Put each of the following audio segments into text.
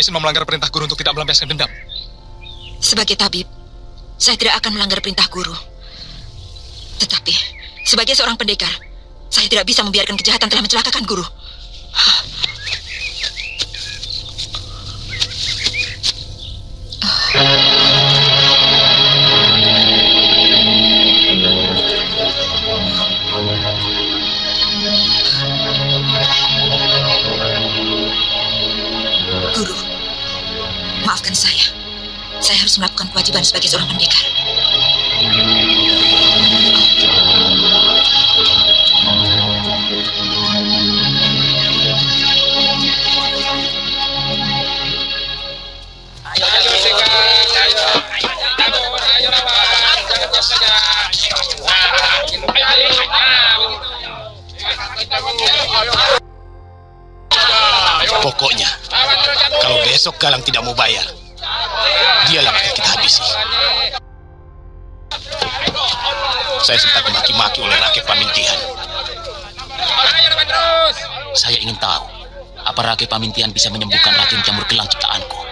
Wisnu melanggar perintah guru untuk tidak melampiaskan dendam? Sebagai tabib, saya tidak akan melanggar perintah guru. Tetapi, sebagai seorang pendekar, saya tidak bisa membiarkan kejahatan telah mencelakakan guru. Guru, maafkan saya. Saya harus melakukan kewajiban sebagai seorang pendekar. Pokoknya, kalau besok Galang tidak mau bayar, dialah yang kita habisi. Saya sempat dimaki-maki oleh rakyat Pamintihan. Saya ingin tahu, apa rakyat Pamintihan bisa menyembuhkan racun jamur gelang ciptaanku?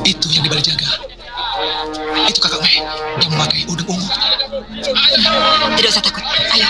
Itu yang di balai jaga. Itu Kakak Meh yang memakai udeng ungu. Tidak usah takut. Ayo.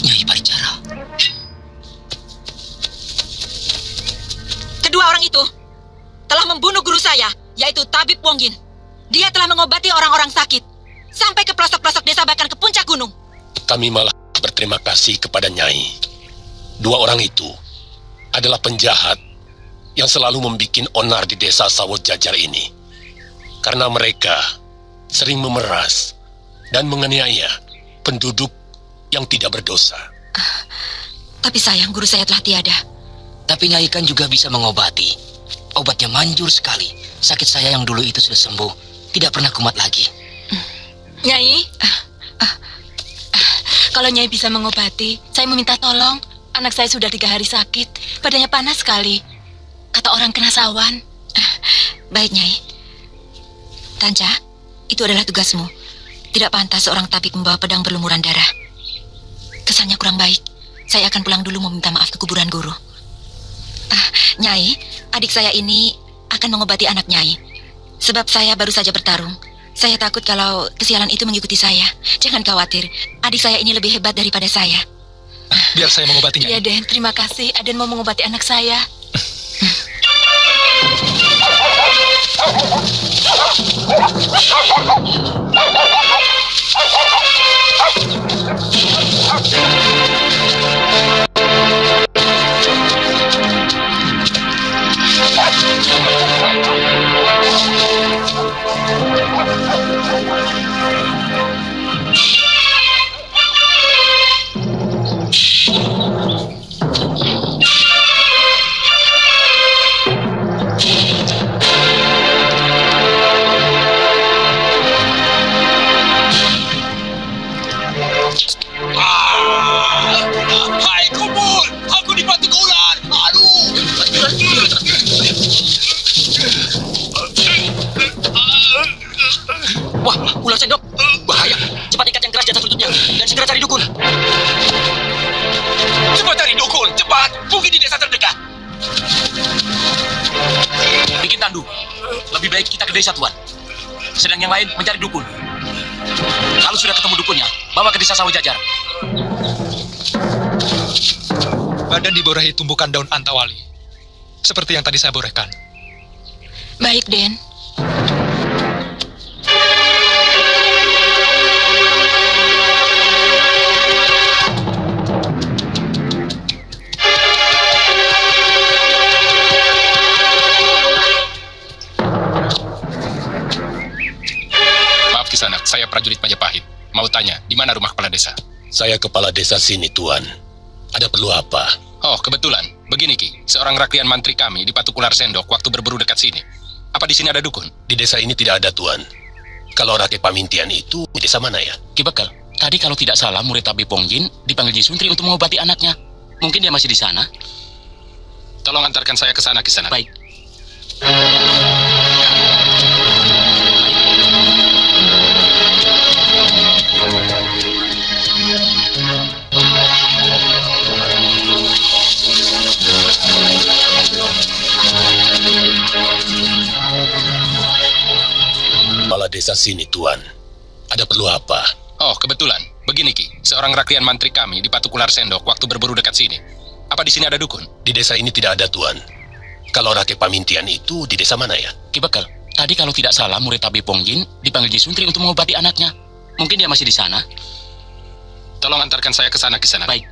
Nyai Paricara. Kedua orang itu telah membunuh guru saya, yaitu Tabib Wonggin. Dia telah mengobati orang-orang sakit sampai ke pelosok-pelosok desa, bahkan ke puncak gunung. Kami malah berterima kasih kepada Nyai. Dua orang itu adalah penjahat yang selalu membuat onar di desa Sawot Jajar ini. Karena mereka sering memeras dan menganiaya penduduk yang tidak berdosa. Tapi sayang, guru saya telah tiada. Tapi Nyai kan juga bisa mengobati. Obatnya manjur sekali. Sakit saya yang dulu itu sudah sembuh. Tidak pernah kumat lagi. Nyai, kalau Nyai bisa mengobati, saya meminta tolong. Anak saya sudah 3 hari sakit. Badannya panas sekali. Kata orang kena sawan. Baik, Nyai. Tanja, itu adalah tugasmu. Tidak pantas seorang tabib membawa pedang berlumuran darah. Kesannya kurang baik. Saya akan pulang dulu meminta maaf ke kuburan guru. Nyai, adik saya ini akan mengobati anak Nyai. Sebab saya baru saja bertarung. Saya takut kalau kesialan itu mengikuti saya. Jangan khawatir, adik saya ini lebih hebat daripada saya. Biar saya mengobatinya. Iya, Den. Terima kasih. Aden mau mengobati anak saya. Hai kubur, aku dipatuk ular. Aduh. Wah, ular sendok. Bahaya. Cepat ikat yang keras di atas lututnya dan segera cari dukun. Cepat cari dukun, cepat. Mungkin di desa terdekat. Bikin tandu. Lebih baik kita ke desa, Tuan. Sedang yang lain mencari dukun. Kalau sudah ketemu dukunnya, bawa ke desa Sawah Jajar. badan diborahi tumbukan daun antawali. Seperti yang tadi saya borehkan. Baik, Den. Maaf Kisanak, saya prajurit Majapahit. Mau tanya, di mana rumah kepala desa? Saya kepala desa sini, Tuan. Ada perlu apa? Oh, kebetulan. Begini, Ki. Seorang raklian mantri kami di Patuk Ular Sendok waktu berburu dekat sini. Apa di sini ada dukun? Di desa ini tidak ada, Tuan. Kalau rakyat Pamintian itu di desa mana ya? Ki Bekal, tadi kalau tidak salah murid Tabi Pongjin dipanggil Ji Suntri untuk mengobati anaknya. Mungkin dia masih di sana. Tolong antarkan saya ke sana, Kisanak. Baik. Kepala desa sini, Tuan. Ada perlu apa? Oh, kebetulan. Begini, Ki. Seorang raklian mantri kami di Patuk Ular Sendok waktu berburu dekat sini. Apa di sini ada dukun? Di desa ini tidak ada, Tuan. Kalau rakyat Pamintian itu di desa mana ya? Ki Bekal, tadi kalau tidak salah murid Tabi Pongjin dipanggil Ji Suntri untuk mengobati anaknya. Mungkin dia masih di sana. Tolong antarkan saya ke sana, Kisanak. Baik.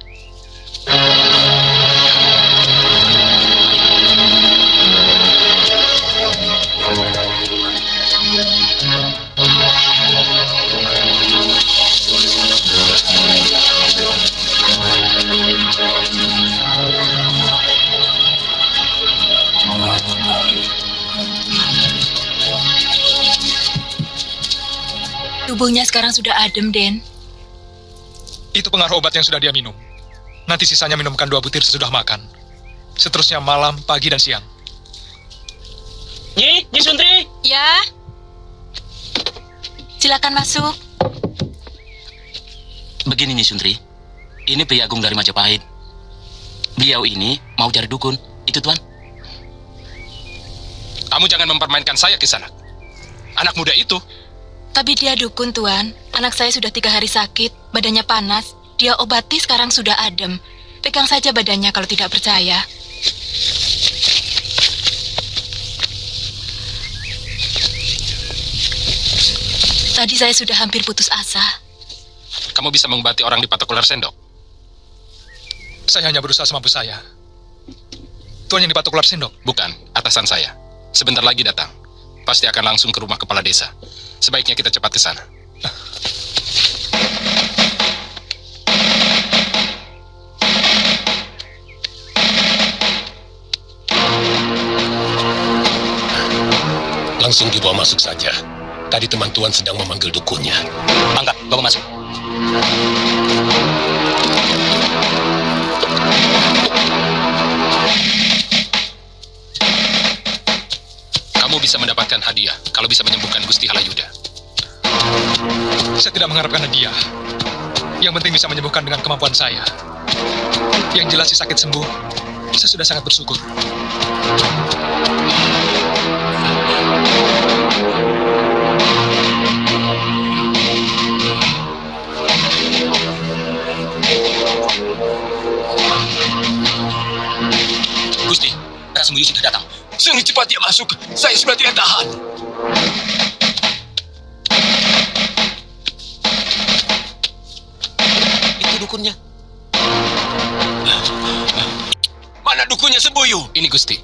Tubuhnya sekarang sudah adem, Den. Itu pengaruh obat yang sudah dia minum. Nanti sisanya minumkan 2 butir sesudah makan. Seterusnya malam, pagi, dan siang. Nyi Suntri. Ya. Silakan masuk. Begini Nyi Suntri, ini Pria Agung dari Majapahit. Beliau ini mau cari dukun. Itu Tuan. Kamu jangan mempermainkan saya, Kisanak. Anak muda itu. Tapi dia dukun, Tuan. Anak saya sudah 3 hari sakit, badannya panas. Dia obati sekarang sudah adem. Pegang saja badannya kalau tidak percaya. Tadi saya sudah hampir putus asa. Kamu bisa mengobati orang di Patuk Ular Sendok? Saya hanya berusaha semampu saya. Tuan yang di Patuk Ular Sendok? Bukan, atasan saya. Sebentar lagi datang. Pasti akan langsung ke rumah kepala desa. Sebaiknya kita cepat ke sana. Langsung dibawa masuk saja. Tadi teman Tuan sedang memanggil dukunnya. Angkat, bawa masuk. Kamu bisa mendapatkan hadiah kalau bisa menyembuhkan Gusti Halayuda. Saya tidak mengharapkan hadiah. Yang penting bisa menyembuhkan dengan kemampuan saya. Yang jelas si sakit sembuh, saya sudah sangat bersyukur. Gusti, Kak Sembuyu sudah datang. Suruh cepat dia masuk. Saya sudah tidak tahan. Itu dukunnya. Mana dukunnya, Sembuyu? Ini Gusti.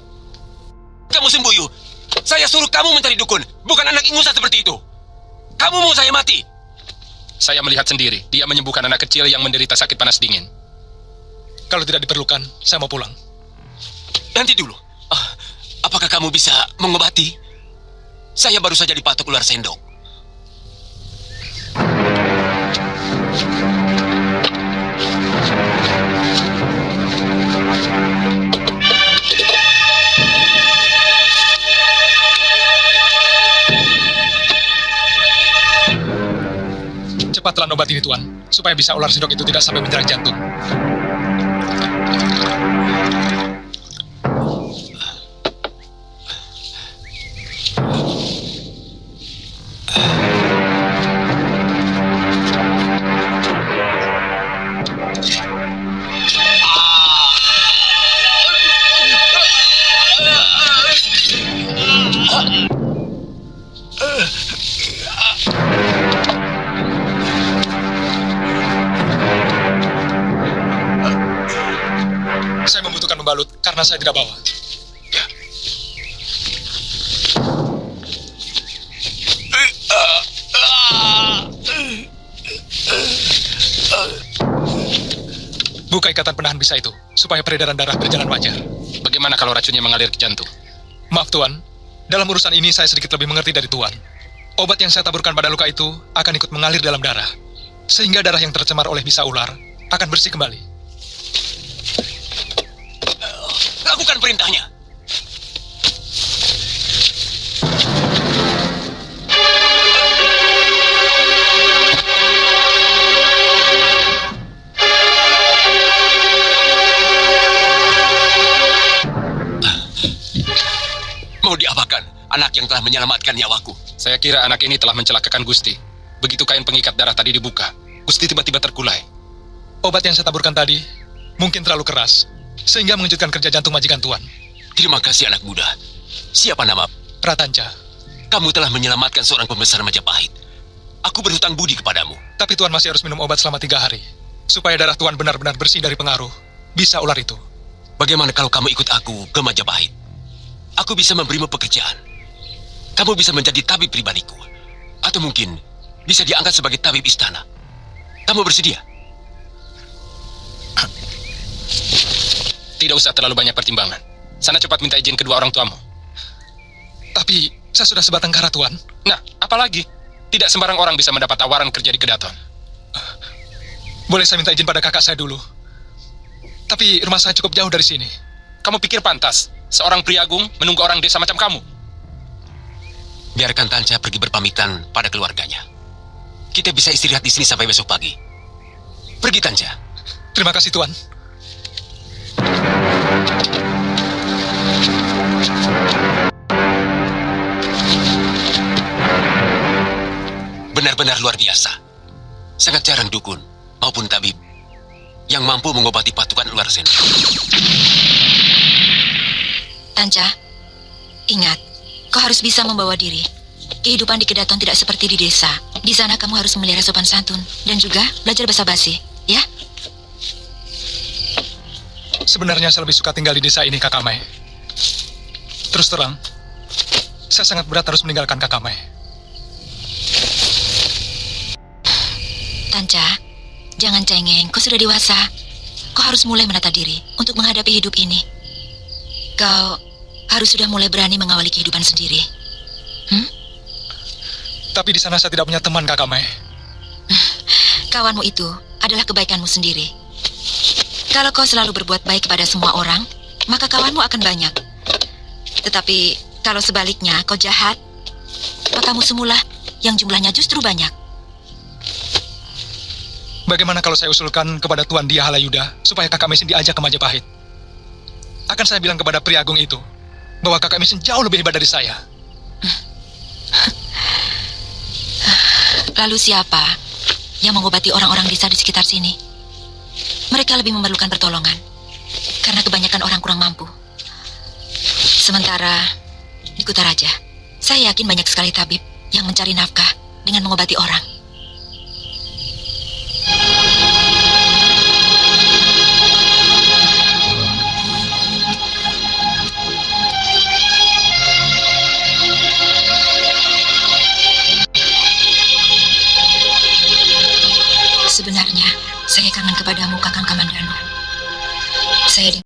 Kamu Sembuyu. Saya suruh kamu mencari dukun, bukan anak ingusan seperti itu. Kamu mau saya mati? Saya melihat sendiri, dia menyembuhkan anak kecil yang menderita sakit panas dingin. Kalau tidak diperlukan, saya mau pulang. Nanti dulu. Apakah kamu bisa mengobati? Saya baru saja di Patuk Ular Sendok. Cepat telan obat ini, Tuan, supaya bisa ular sendok itu tidak sampai menyerang jantung. Saya membutuhkan membalut karena saya tidak bawa. Buka ikatan penahan bisa itu, supaya peredaran darah berjalan wajar. Bagaimana kalau racunnya mengalir ke jantung? Maaf Tuan, dalam urusan ini saya sedikit lebih mengerti dari Tuan. Obat yang saya taburkan pada luka itu akan ikut mengalir dalam darah, sehingga darah yang tercemar oleh bisa ular akan bersih kembali. Lakukan perintahnya. Mau diapakan anak yang telah menyelamatkan nyawaku? Saya kira anak ini telah mencelakakan Gusti. Begitu kain pengikat darah tadi dibuka, Gusti tiba-tiba terkulai. Obat yang saya taburkan tadi mungkin terlalu keras, sehingga mengejutkan kerja jantung majikan Tuan. Terima kasih anak muda. Siapa nama? Pratanca. Kamu telah menyelamatkan seorang pembesar Majapahit. Aku berhutang budi kepadamu. Tapi Tuan masih harus minum obat selama 3 hari, supaya darah Tuan benar-benar bersih dari pengaruh bisa ular itu. Bagaimana kalau kamu ikut aku ke Majapahit? Aku bisa memberimu pekerjaan. Kamu bisa menjadi tabib pribadiku. Atau mungkin bisa diangkat sebagai tabib istana. Kamu bersedia? Tidak usah terlalu banyak pertimbangan. Sana cepat minta izin kedua orang tuamu. Tapi saya sudah sebatang kara Tuan. Nah, apalagi? Tidak sembarang orang bisa mendapat tawaran kerja di Kedaton. Boleh saya minta izin pada kakak saya dulu? Tapi rumah saya cukup jauh dari sini. Kamu pikir pantas seorang priagung menunggu orang desa macam kamu? Biarkan Tanca pergi berpamitan pada keluarganya. Kita bisa istirahat di sini sampai besok pagi. Pergi Tanca. Terima kasih Tuan. Benar-benar luar biasa. Sangat jarang dukun maupun tabib yang mampu mengobati patukan ular sen. Tanca, ingat, kau harus bisa membawa diri. Kehidupan di Kedaton tidak seperti di desa. Di sana kamu harus memelihara sopan santun dan juga belajar basa-basi, ya? Sebenarnya saya lebih suka tinggal di desa ini, Kakak Mai. Terus terang, saya sangat berat harus meninggalkan Kakak Mai. Tanca, jangan cengeng, kau sudah dewasa. Kau harus mulai menata diri untuk menghadapi hidup ini. Kau harus sudah mulai berani mengawali kehidupan sendiri. Tapi di sana saya tidak punya teman, Kakak Mai. Kawanmu itu adalah kebaikanmu sendiri. Kalau kau selalu berbuat baik kepada semua orang, maka kawanmu akan banyak. Tetapi kalau sebaliknya kau jahat, maka musuhmulah yang jumlahnya justru banyak. Bagaimana kalau saya usulkan kepada Tuan Dia Halayuda supaya Kakak Mesin diajak ke Majapahit? Akan saya bilang kepada Priagung itu bahwa Kakak Mesin jauh lebih hebat dari saya. Lalu siapa yang mengobati orang-orang desa di sekitar sini? Mereka lebih memerlukan pertolongan karena kebanyakan orang kurang mampu. Sementara di Kutaraja, saya yakin banyak sekali tabib yang mencari nafkah dengan mengobati orang. Sebenarnya, saya kangen kepadamu, Kakang Kamandanu. Saya